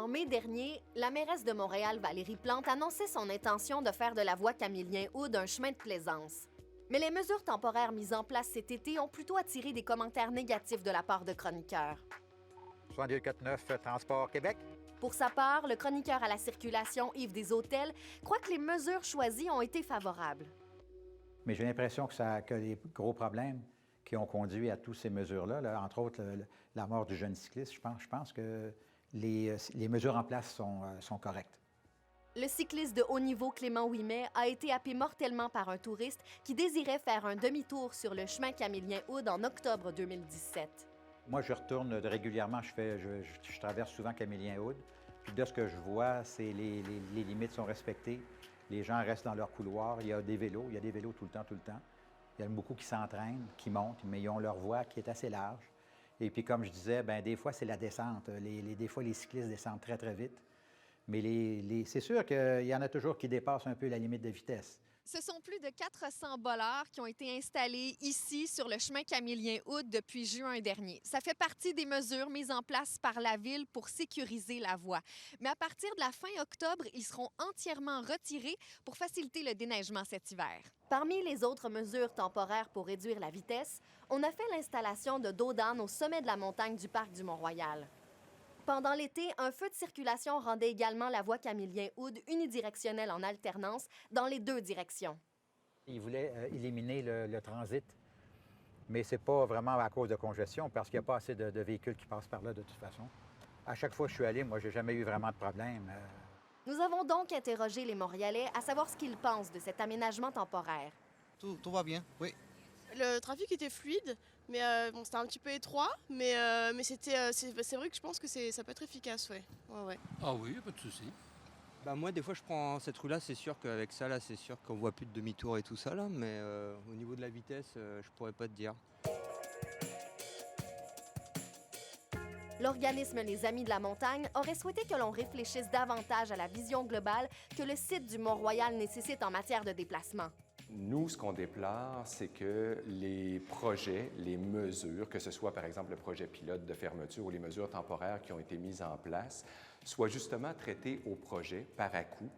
En mai dernier, la mairesse de Montréal, Valérie Plante, annonçait son intention de faire de la voie Camillien-Hood un chemin de plaisance. Mais les mesures temporaires mises en place cet été ont plutôt attiré des commentaires négatifs de la part de chroniqueurs. 6249 Transport Québec. Pour sa part, le chroniqueur à la circulation, Yves Desautels, croit que les mesures choisies ont été favorables. Mais j'ai l'impression que les gros problèmes qui ont conduit à toutes ces mesures-là, entre autres la mort du jeune cycliste, je pense que les mesures en place sont correctes. Le cycliste de haut niveau Clément Ouimet a été happé mortellement par un touriste qui désirait faire un demi-tour sur le chemin Camillien-Hood en octobre 2017. Moi, je retourne régulièrement, je traverse souvent Camillien-Hood. Puis de ce que je vois, c'est les limites sont respectées. Les gens restent dans leur couloir. Il y a des vélos tout le temps. Il y en a beaucoup qui s'entraînent, qui montent, mais ils ont leur voie qui est assez large. Et puis, comme je disais, bien, des fois, c'est la descente. Des fois, les cyclistes descendent très, très vite. Mais c'est sûr qu'il y en a toujours qui dépassent un peu la limite de vitesse. Ce sont plus de 400 bollards qui ont été installés ici sur le chemin Camillien-Hood depuis juin dernier. Ça fait partie des mesures mises en place par la Ville pour sécuriser la voie. Mais à partir de la fin octobre, ils seront entièrement retirés pour faciliter le déneigement cet hiver. Parmi les autres mesures temporaires pour réduire la vitesse, on a fait l'installation de dos d'âne au sommet de la montagne du parc du Mont-Royal. Pendant l'été, un feu de circulation rendait également la voie Camillien-Hood unidirectionnelle en alternance dans les deux directions. Ils voulaient éliminer le transit, mais c'est pas vraiment à cause de congestion parce qu'il n'y a pas assez de véhicules qui passent par là de toute façon. À chaque fois que je suis allé, moi, j'ai jamais eu vraiment de problème. Nous avons donc interrogé les Montréalais à savoir ce qu'ils pensent de cet aménagement temporaire. Tout va bien, oui. Le trafic était fluide, mais bon, c'était un petit peu étroit, mais c'est vrai que je pense que ça peut être efficace, ouais. Ouais. Ah oui, pas de souci. Bah moi, des fois, je prends cette rue-là, c'est sûr qu'avec ça, là, c'est sûr qu'on voit plus de demi-tour et tout ça, là, mais au niveau de la vitesse, je pourrais pas te dire. L'organisme Les Amis de la Montagne aurait souhaité que l'on réfléchisse davantage à la vision globale que le site du Mont-Royal nécessite en matière de déplacement. Nous, ce qu'on déplore, c'est que les projets, les mesures, que ce soit par exemple le projet pilote de fermeture ou les mesures temporaires qui ont été mises en place, soient justement traitées au projet par à-coup,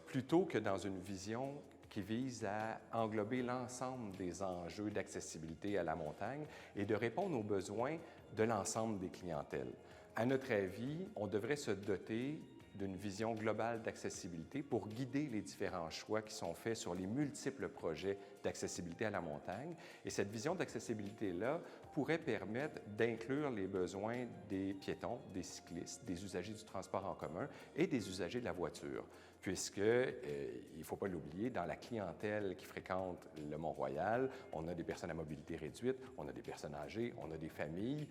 plutôt que dans une vision qui vise à englober l'ensemble des enjeux d'accessibilité à la montagne et de répondre aux besoins de l'ensemble des clientèles. À notre avis, on devrait se doter d'une vision globale d'accessibilité pour guider les différents choix qui sont faits sur les multiples projets d'accessibilité à la montagne. Et cette vision d'accessibilité-là pourrait permettre d'inclure les besoins des piétons, des cyclistes, des usagers du transport en commun et des usagers de la voiture, puisque, il ne faut pas l'oublier, dans la clientèle qui fréquente le Mont-Royal, on a des personnes à mobilité réduite, on a des personnes âgées, on a des familles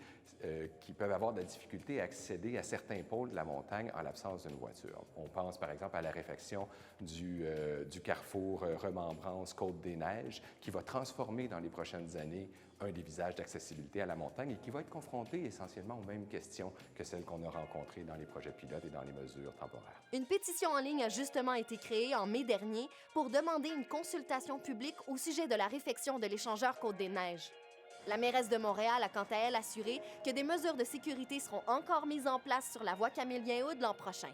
qui peuvent avoir de la difficulté à accéder à certains pôles de la montagne en l'absence d'une voiture. On pense par exemple à la réfection du carrefour Remembrance-Côte-des-Neiges qui va transformer dans les prochaines années un des visages d'accessibilité à la montagne et qui va être confronté essentiellement aux mêmes questions que celles qu'on a rencontrées dans les projets pilotes et dans les mesures temporaires. Une pétition en ligne a justement été créée en mai dernier pour demander une consultation publique au sujet de la réfection de l'échangeur Côte-des-Neiges. La mairesse de Montréal a quant à elle assuré que des mesures de sécurité seront encore mises en place sur la voie Camillien-Hood l'an prochain.